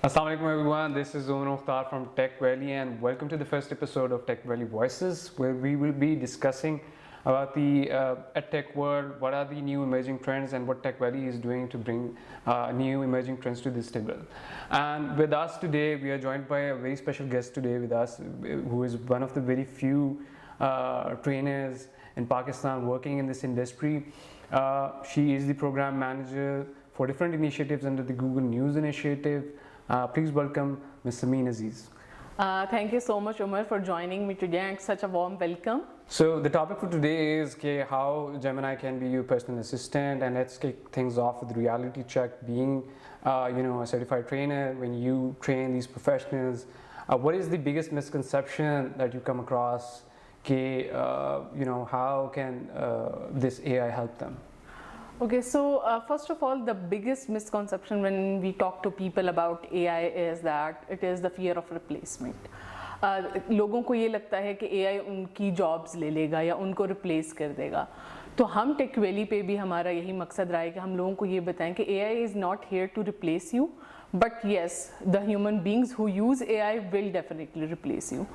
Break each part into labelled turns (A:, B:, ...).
A: Assalamualaikum everyone, this is Umar Mukhtar from Tech Valley and welcome to the first episode of Tech Valley Voices, where we will be discussing about the EdTech world, what are the new emerging trends and what Tech Valley is doing to bring new emerging trends to this table. And with us today, we are joined by a very special guest today with us, who is one of the very few trainers in Pakistan working in this industry. She is the program manager for different initiatives under the Google News Initiative. Please welcome Ms. Sameen Aziz.
B: Thank you so much, Umar, for joining me today and such a warm welcome.
A: So the topic for today is how Gemini can be your personal assistant, and let's kick things off with reality check. Being a certified trainer, when you train these professionals, what is the biggest misconception that you come across? How can this AI help them?
B: Okay, so first of all, the biggest misconception when we talk to people about AI is that it is the fear of replacement. लोगों को ये लगता है कि AI उनकी jobs ले लेगा या उनको रिप्लेस कर देगा. तो हम टेक वैली पे भी हमारा यही मकसद रहा है कि हम लोगों को ये बताएं कि AI is not here to replace you, but yes, the human beings who use AI will definitely replace you.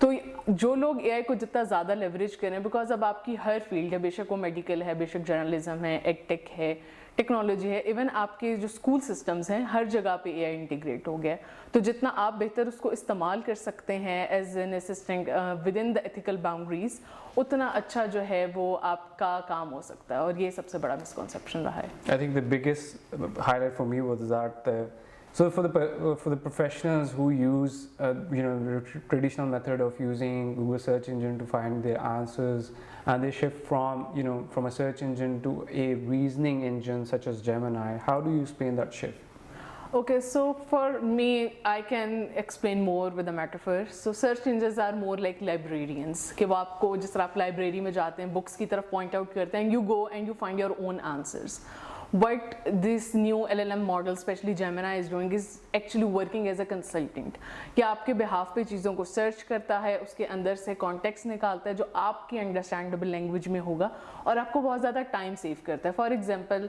B: तो जो लोग AI को जितना ज़्यादा लेवरेज करें, बिकॉज अब आपकी हर फील्ड है, बेशक वो मेडिकल है, बेशक जर्नलिज्म है, एडटेक है, टेक्नोलॉजी है, इवन आपके जो स्कूल सिस्टम्स हैं हर जगह पे AI इंटीग्रेट हो गया. तो जितना आप बेहतर उसको इस्तेमाल कर सकते हैं as an assistant within the ethical boundaries, उतना अच्छा जो है वो आपका काम हो सकता है. और ये सबसे बड़ा मिसकॉन्सेप्शन रहा है.
A: I think the biggest highlight for me was that so for the professionals who use the traditional method of using Google search engine to find their answers, and they shift from a search engine to a reasoning engine such as Gemini, how do you explain that shift?
B: Okay, so for me, I can explain more with a metaphor. So search engines are more like librarians. कि वो आपको जिस तरह आप library में जाते हैं, books की तरफ पॉइंट आउट करते हैं, you go and you find your own answers. What this new LLM model, especially Gemini, is doing is actually working as a consultant. कि आपके behalf पे चीज़ों को सर्च करता है, उसके अंदर से कॉन्टेक्स्ट निकालता है जो आपकी अंडरस्टैंडेबल लैंग्वेज में होगा और आपको बहुत ज़्यादा टाइम सेव करता है. फॉर एग्जाम्पल,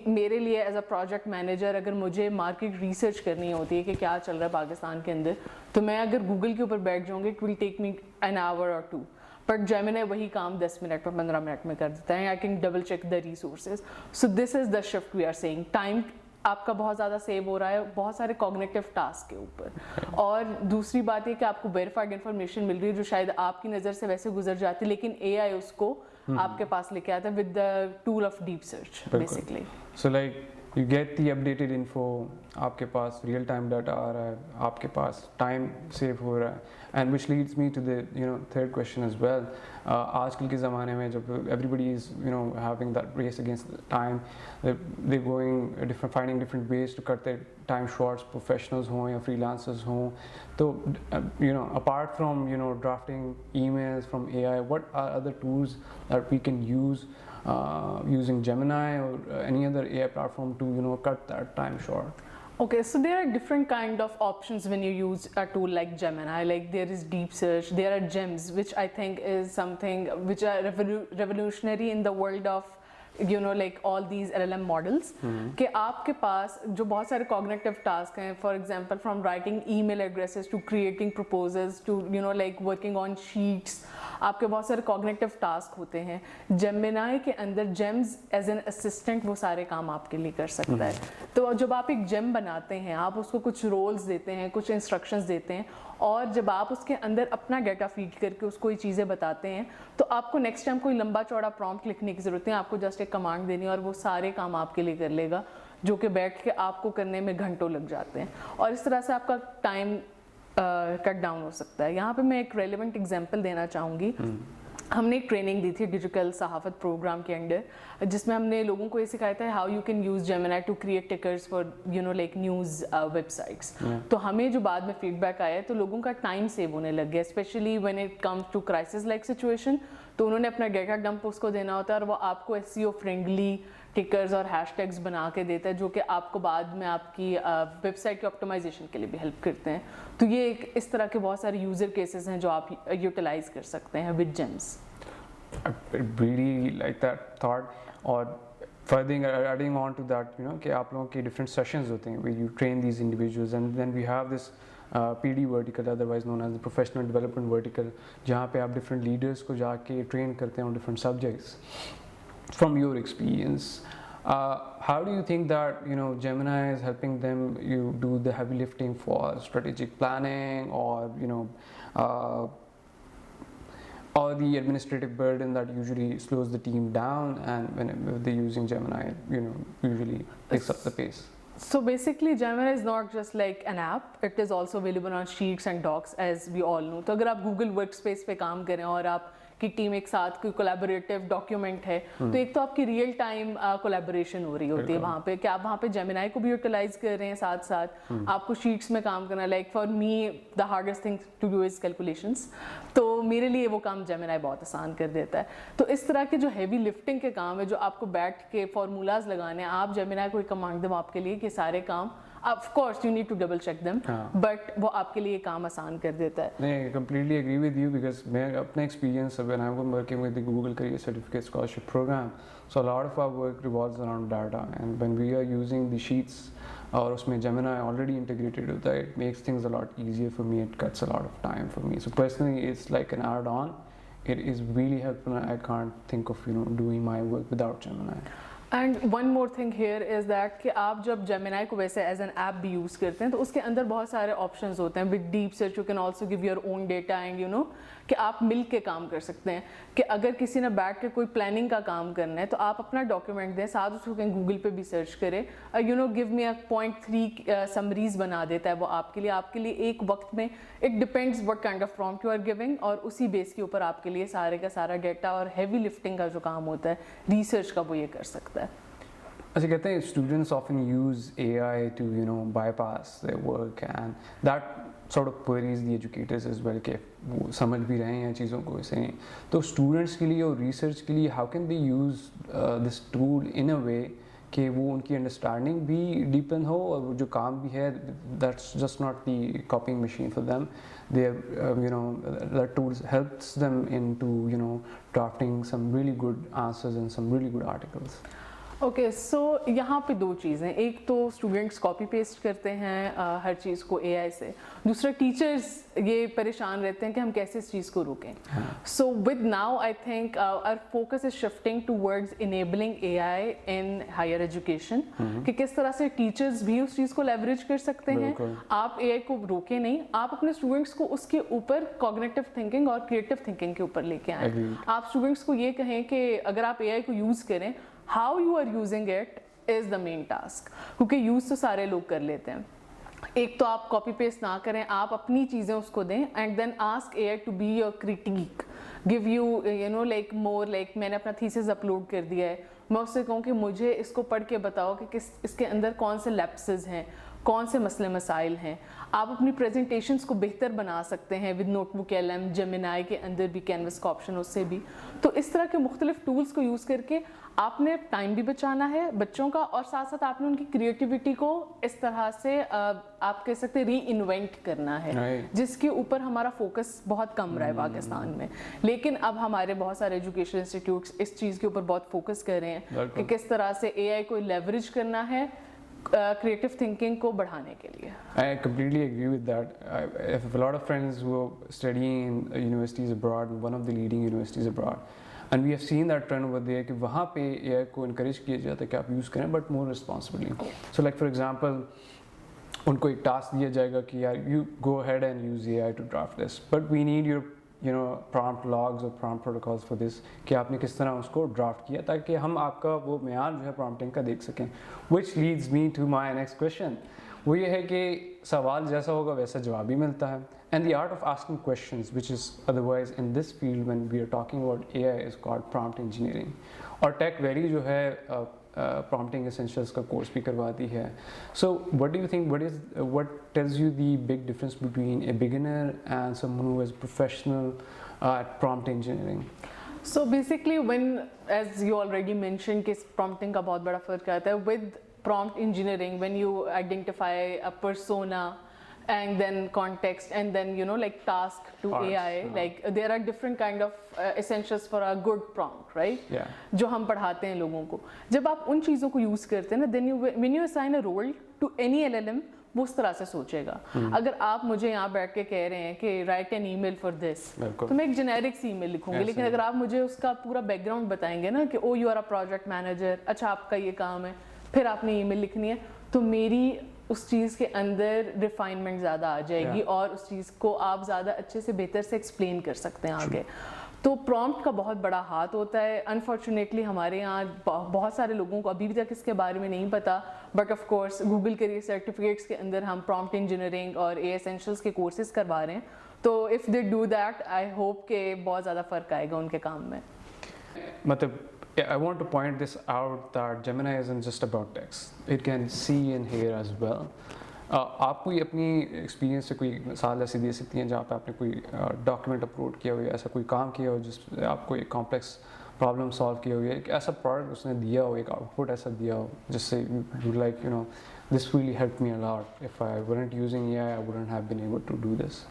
B: मेरे लिए एज अ प्रोजेक्ट मैनेजर अगर मुझे मार्केट रिसर्च करनी होती है कि क्या चल रहा है पाकिस्तान के अंदर, तो मैं अगर गूगल के ऊपर बैठ जाऊँगी, it will take me an hour और 2. बट जेमिनी वही काम 10 मिनट में 15 मिनट में कर देता है. I can double check the resources. So this is the shift we are seeing. Time आपका बहुत ज़्यादा सेव हो रहा है बहुत सारे कॉग्निटिव टास्क के ऊपर. और दूसरी बात ये कि आपको वेरीफाइड इन्फॉर्मेशन मिल रही है जो शायद आपकी नज़र से वैसे गुजर जाती है, लेकिन AI उसको आपके पास लेके आता है with the tool of deep search basically.
A: So like you get the updated info, आपके पास real time data आ रहा है, आपके पास time save हो रहा है, and which leads me to the third question as well. आजकल के ज़माने में जब everybody is having that race against the time, they're going finding different ways to cut their time shorts, professionals हों या freelancers हों. तो apart from drafting emails from AI, what are other tools that we can use using Gemini or any other AI platform to cut that time short?
B: Okay, so there are different kind of options when you use a tool like Gemini. Like there is deep search, there are gems, which I think is something which are revolutionary in the world of like all these LLM models. कि आपके पास जो बहुत सारे cognitive tasks हैं, for example from writing email addresses to creating proposals to like working on sheets, आपके बहुत सारे cognitive tasks होते हैं. Gemini के अंदर gems as an assistant वो सारे काम आपके लिए कर सकता है. तो जब आप एक gem बनाते हैं, आप उसको कुछ roles देते हैं, कुछ instructions देते हैं, और जब आप उसके अंदर अपना डेटा फीड करके उसको ये चीज़ें बताते हैं, तो आपको नेक्स्ट टाइम कोई लंबा चौड़ा प्रॉम्प्ट लिखने की ज़रूरत नहीं है. आपको जस्ट एक कमांड देनी है और वो सारे काम आपके लिए कर लेगा, जो कि बैठ के आपको करने में घंटों लग जाते हैं. और इस तरह से आपका टाइम कट डाउन हो सकता है. यहाँ पे मैं एक रेलिवेंट एग्जांपल देना चाहूँगी. हमने एक ट्रेनिंग दी थी डिजिटल सहाफ़त प्रोग्राम के अंडर, जिसमें हमने लोगों को ये सिखाया था how you can use Gemini to create tickers for like news websites. तो हमें जो बाद में फीडबैक आया तो लोगों का टाइम सेव होने लग गया, specially when it comes to crisis like situation. तो उन्होंने अपना डेटा डंप उसको देना होता है और वो आपको SEO फ्रेंडली टिकर्स और हैशटैग्स बना के देता है, जो कि आपको बाद में आपकी वेबसाइट के ऑप्टिमाइजेशन के लिए भी हेल्प करते हैं. तो ये एक इस तरह के बहुत सारे यूज़र केसेस हैं जो आप यूटिलाइज कर सकते हैं with James.
A: I really like that thought. और adding on to that, you know, कि आप लोगों के different sessions होते हैं where you train these individuals, and then we have this PD vertical, otherwise known as the professional development vertical, जहाँ पे आप different leaders को जाके train करते हैं on different subjects. From your experience, how do you think that, you know, Gemini is helping them you do the heavy lifting for strategic planning, or you know, or the administrative burden that usually slows the team down, and when they're using Gemini, you know, usually picks up the pace?
B: So basically Gemini is not just like an app, it is also available on Sheets and Docs, as we all know. तो अगर आप Google Workspace पे काम करें और आप की team एक साथ कोई कोलैबोरेटिव डॉक्यूमेंट है, तो एक तो आपकी रियल टाइम कोलैबोरेशन हो रही होती है वहाँ पे, कि आप वहाँ पे जेमिनाई को भी यूटिलाइज कर रहे हैं, साथ साथ आपको शीट्स में काम करना, like for me the hardest thing to do is calculations, तो मेरे लिए वो काम जेमिनाई बहुत आसान कर देता है. तो इस तरह के जो हैवी लिफ्टिंग के काम है, जो आपको बैठ के फार्मूलाज लगाने हैं, आप जेमिनाई को कमांड दें आपके लिए कि सारे काम, of course you need to double check them, but वो आपके लिए काम आसान कर देता है.
A: नहीं, completely agree with you, because मैं अपने experience when I'm working with the Google Career Certificate Scholarship Program, so a lot of our work revolves around data, and when we are using the sheets और उसमें Gemini already integrated होता है, it makes things a lot easier for me, it cuts a lot of time for me. So personally it's like an add-on, it is really helpful, I can't think of, you know, doing my work without Gemini.
B: And one more thing here is that कि आप जब Gemini को वैसे as an app भी use करते हैं, तो उसके अंदर बहुत सारे ऑप्शंस होते हैं. With deep search you can also give your own data, and you know कि आप मिल के काम कर सकते हैं. कि अगर किसी ने बैठ के कोई प्लानिंग का काम करना है, तो आप अपना डॉक्यूमेंट दें, साथ उसको कहीं गूगल पे भी सर्च करें, you know give me a 0.3 summaries बना देता है वो आपके लिए एक वक्त में. It depends what kind of prompt you are giving, और उसी बेस के ऊपर आपके लिए सारे का सारा डेटा और हैवी लिफ्टिंग का जो काम होता है रिसर्च का, वो ये कर सकता है.
A: अच्छा, कहते हैं students often use AI to, you know, bypass their work, and that sort of queries the educators as well, कि वो समझ भी रहे हैं चीज़ों को ऐसे नहीं. तो students के लिए और research के लिए how can they use this tool in a way कि वो उनकी understanding भी deepen हो, और वो जो काम भी है that's just not the copying machine for them. They you know, that tool helps them into, you know, drafting some really good answers and some really good articles.
B: Okay, so यहाँ पे दो चीज़ें. एक तो स्टूडेंट्स कॉपी पेस्ट करते हैं हर चीज़ को AI से, दूसरा टीचर्स ये परेशान रहते हैं कि हम कैसे इस चीज़ को रोकें. So with now I think our focus is shifting towards enabling AI in higher education, कि किस तरह से टीचर्स भी उस चीज़ को लेवरेज कर सकते हैं. आप एआई को रोके नहीं, आप अपने स्टूडेंट्स को उसके ऊपर कॉग्निटिव थिंकिंग और क्रिएटिव थिंकिंग के ऊपर लेके आएँ. आप स्टूडेंट्स को ये कहें कि अगर आप एआई को यूज़ करें, how you are using it is the main task, क्योंकि यूज़ तो सारे लोग कर लेते हैं. एक तो आप कॉपी पेस्ट ना करें, आप अपनी चीज़ें उसको दें, and then ask AI to be your critic, give you you know like more, like मैंने अपना थीसिस अपलोड कर दिया है, मैं उससे कहूँ कि मुझे इसको पढ़ के बताओ कि किस इसके अंदर कौन से लैप्सेस हैं, कौन से मसले मसाइल हैं. आप अपनी प्रेजेंटेशंस को बेहतर बना सकते हैं विद नोटबुक LM, जेमिनाई के अंदर भी कैनवस का ऑप्शन उससे भी. तो इस तरह के मुख्तलिफ टूल्स को यूज़ करके आपने टाइम भी बचाना है बच्चों का, और साथ साथ आपने उनकी क्रिएटिविटी को इस तरह से आप कह सकते हैं री इन्वेंट करना है, जिसके ऊपर हमारा फोकस बहुत कम रहा है पाकिस्तान में. लेकिन अब हमारे बहुत सारे एजुकेशन इंस्टीट्यूट्स इस चीज़ के ऊपर बहुत फोकस कर रहे हैं कि किस तरह से एआई को लेवरेज करना है creative thinking को बढ़ाने के लिए.
A: I completely agree with that. I have a lot of friends who are studying in universities abroad, one of the leading universities abroad, and we have seen that trend over there कि वहाँ पे AI को encourage किया जाता है कि आप use करें, but more responsibly. So like for example, उनको एक task दिया जाएगा कि यार you go ahead and use AI to draft this, but we need your, you know, prompt logs or prompt protocols for this, कि आपने किस तरह उसको ड्राफ्ट किया, ताकि हम आपका वो म्यार जो है प्रॉम्प्टिंग का देख सकें. Which leads me to my next question. वो ये है कि सवाल जैसा होगा वैसा जवाब भी मिलता है. And the art of asking questions, which is otherwise in this field when we are talking about AI, is called prompt engineering. और Tech Valley जो है prompting essentials का कोर्स भी करवाती है. So what do you think, what tells you the big difference between a beginner and someone who is professional at prompt engineering?
B: So basically when, as you already mentioned, कि prompting का बहुत बड़ा फर्क आता है. With prompt engineering, when you identify a persona, and then context, and then like task to
A: Parts,
B: AI. Like there are different kind of essentials for a good prompt, right?
A: Yeah.
B: जो हम पढ़ाते हैं लोगों को, जब आप उन चीज़ों को यूज़ करते हैं ना, then when you assign a role to any LLM, वो उस तरह से सोचेगा। अगर आप मुझे यहाँ बैठ के कह रहे हैं कि write an email for this, तो मैं एक जेनेरिक सी ईमेल लिखूंगी, लेकिन अगर आप मुझे उसका पूरा बैकग्राउंड बताएंगे ना कि oh you are a project manager, अच्छा आपका ये काम है, फिर आपने ईमेल लिखनी है, तो मेरी उस चीज़ के अंदर रिफाइनमेंट ज़्यादा आ जाएगी और उस चीज़ को आप ज़्यादा अच्छे से बेहतर से एक्सप्लेन कर सकते हैं आगे। तो प्रॉम्प्ट का बहुत बड़ा हाथ होता है। अनफॉर्चुनेटली हमारे यहाँ बहुत सारे लोगों को अभी भी तक इसके बारे में नहीं पता, but of course Google career certificates के अंदर हम प्रॉम्प्ट इंजीनियरिंग और ए एसेंशियल्स के कोर्सेज करवा रहे हैं, तो if they do that I hope कि बहुत ज़्यादा फ़र्क आएगा उनके काम में।
A: मतलब I want to point this out that Gemini isn't just about text. It can see and hear as well. आप कोई अपनी एक्सपीरियंस से कोई मिसाल ऐसी दे सकती हैं जहाँ पे आपने कोई डॉक्यूमेंट अपलोड किया हो या ऐसा कोई काम किया हो जिस आपको एक कॉम्प्लेक्स प्रॉब्लम सॉल्व किया हो या एक ऐसा प्रोडक्ट उसने दिया हो, एक आउटपुट ऐसा दिया हो जिससे you like this really help me a lot, if I wouldn't using AI I wouldn't have been able to do this.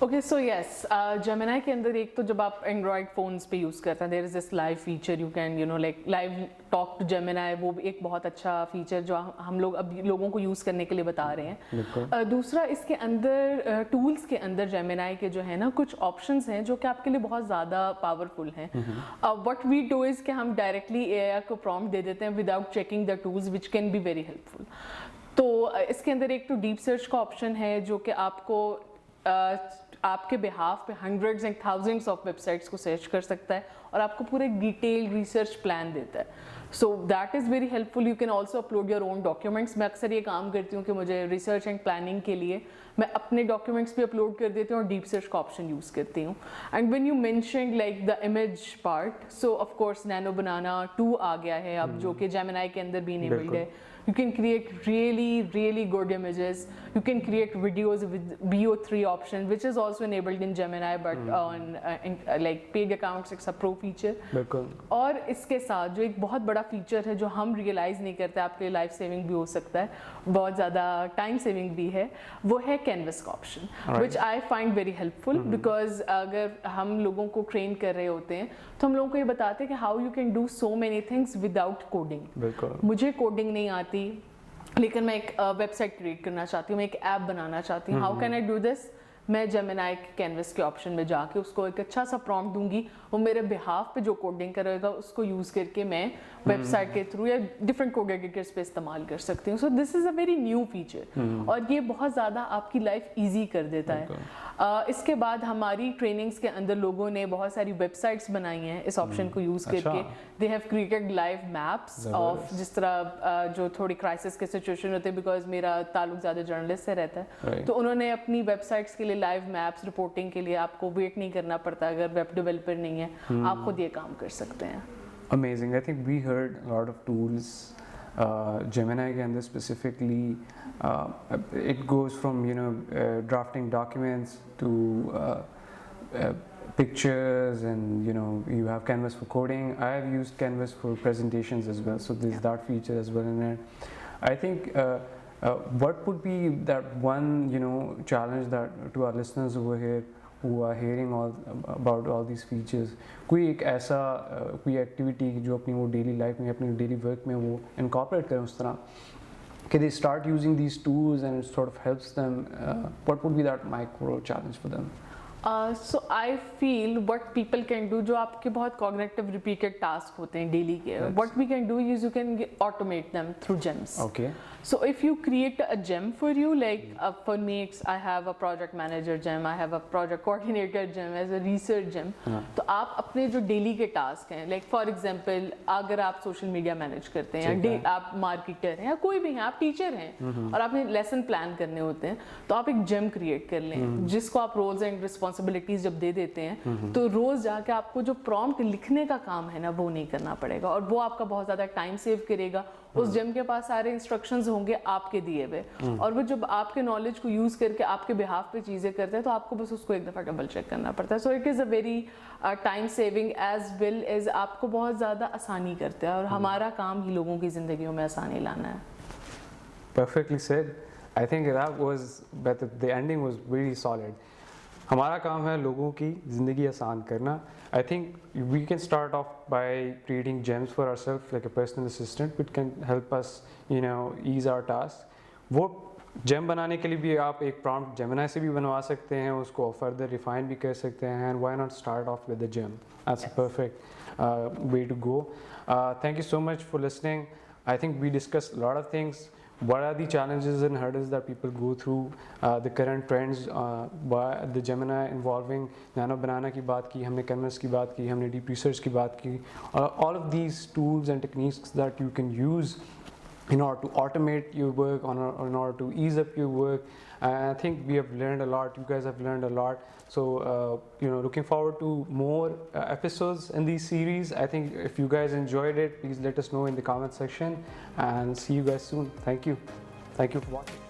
B: Okay so yes, Gemini के अंदर एक तो जब आप एंड्रॉयड फ़ोन्स पे यूज़ करते हैं, there is this live feature, you can like live talk to Gemini, वो भी एक बहुत अच्छा फीचर जो हम लोग अभी लोगों को यूज़ करने के लिए बता रहे हैं। दूसरा इसके अंदर टूल्स के अंदर जेमिनी के जो है ना कुछ ऑप्शंस हैं जो कि आपके लिए बहुत ज़्यादा पावरफुल हैं। व्हाट वी डू इज़ कि हम डायरेक्टली AI को प्रॉम्प्ट दे देते हैं without checking the tools, which can be very helpful. तो इसके अंदर एक तो डीप सर्च का ऑप्शन है जो कि आपको आपके बिहाफ पे hundreds and thousands of websites को सर्च कर सकता है और आपको पूरे डिटेल रिसर्च प्लान देता है। So that is very helpful. You can also upload your own documents. मैं अक्सर ये काम करती हूँ कि मुझे रिसर्च एंड प्लानिंग के लिए मैं अपने डॉक्यूमेंट्स भी अपलोड कर देती हूँ और डीप सर्च का ऑप्शन यूज़ करती हूँ। And when you mentioned like the image part, so of course nano banana 2 आ गया है अब, जो कि जेमिनी के अंदर भी इनेबल्ड है। You can create really good images. You can create videos with VO3 option, which is also enabled in Gemini, but on like paid accounts it's a pro feature.
A: बिल्कुल।
B: और इसके साथ जो एक बहुत बड़ा फीचर है जो हम रियलाइज़ नहीं करते, आपके लिए लाइफ सेविंग भी हो सकता है, बहुत ज़्यादा टाइम सेविंग भी है, वो है कैनवस का option, which I find very helpful. Because अगर हम लोगों को ट्रेन कर रहे होते हैं तो हम लोगों को ये बताते हैं कि how you can do so many things without coding.
A: बिल्कुल।
B: मुझे कोडिंग नहीं आती, लेकिन मैं एक वेबसाइट क्रिएट करना चाहती हूँ, मैं एक ऐप बनाना चाहती हूँ। How can I do this? मैं जेमिनी के कैनवस के ऑप्शन में जाके उसको एक अच्छा सा प्रॉम्प्ट दूंगी, वो मेरे बिहाफ पे जो कोडिंग करेगा उसको यूज़ करके मैं वेबसाइट के थ्रू या डिफरेंट कोड एडिटर्स पे इस्तेमाल कर सकती हूँ। सो this is a very new feature और ये बहुत ज़्यादा आपकी लाइफ ईजी कर देता है। इसके बाद हमारी ट्रेनिंग्स के अंदर लोगों ने बहुत सारी वेबसाइट्स बनाई हैं इस ऑप्शन को यूज़ करके। They have created live maps of, जिस तरह जो थोड़ी क्राइसिस के सिचुएशन होते हैं, बिकॉज मेरा ताल्लुक ज़्यादा जर्नलिस्ट से रहता है, तो उन्होंने अपनी वेबसाइट्स के लिए लाइव मैप्स रिपोर्टिंग के लिए आपको वेट नहीं करना पड़ता, अगर वेब डेवलपर नहीं है आप खुद ये काम कर सकते हैं।
A: Amazing. I think we heard a lot of tools. Gemini के अंदर specifically, it goes from drafting documents to pictures, and you have Canvas for coding. I have used Canvas for presentations as well, so there's that feature as well in it. I think what would be that one challenge that to our listeners over here who are hearing about all these features, कोई एक ऐसा कोई activity जो अपनी वो daily life में, अपनी daily work में वो इनकॉर्पोरेट करें उस तरह कि they start using these tools and it sort of helps them, what would be that micro challenge for them?
B: So I feel what people can do, जो आपके बहुत cognitive repeated task होते हैं डेली के, what we can do is you can automate them through gems.
A: Okay.
B: So if you create a gem for you, like for me I have a project manager gem, I have a project coordinator gem, as a research gem. तो आप अपने जो daily के task हैं, like for example अगर आप social media manage करते हैं या आप मार्केटर हैं या कोई भी हैं, आप टीचर हैं और आपने लेसन प्लान करने होते हैं, तो आप एक जेम क्रिएट कर लें जिसको आप रोल्स एंड रिस्पॉन्सिबिलिटीज जब दे देते हैं तो रोज जाके आपको जो प्रॉम्प्ट लिखने का काम है ना वो नहीं करना पड़ेगा और वो आपका बहुत ज़्यादा टाइम सेव करेगा। उस जेम के पास सारे इंस्ट्रक्शंस होंगे आपके दिए हुए और वो जब आपके नॉलेज को यूज़ करके आपके बिहाफ पे चीज़ें करते हैं तो आपको बस उसको एक दफ़ा डबल चेक करना पड़ता है। So it is a very time saving as well as आपको बहुत ज़्यादा आसानी करता है और हमारा काम ही लोगों की ज़िंदगियों में आसानी लाना है।
A: Perfectly said. I think that was, but the ending was really solid. हमारा काम है लोगों की ज़िंदगी आसान करना. I think we can start off by creating gems for ourselves, like a personal assistant, which can help us, you know, ease our tasks. वो GeM बनाने के लिए भी आप एक प्रॉम्प्ट जेमिनी से भी बनवा सकते हैं, उसको फर्दर रिफाइन भी कर सकते हैं. And why not start off with the gem. That's a perfect way to go. Thank you so much for listening. I think we discussed a lot of things. What are the challenges and hurdles that people go through, the current trends, by the Gemini involving Nano Banana की बात की, हमने Canvas की बात की, हमने deep research की बात की. All of these tools and techniques that you can use in order to automate your work, in order to ease up your work. I think we have learned a lot. You guys have learned a lot. So, looking forward to more episodes in these series. I think if you guys enjoyed it, please let us know in the comment section, and see you guys soon. Thank you. Thank you for watching.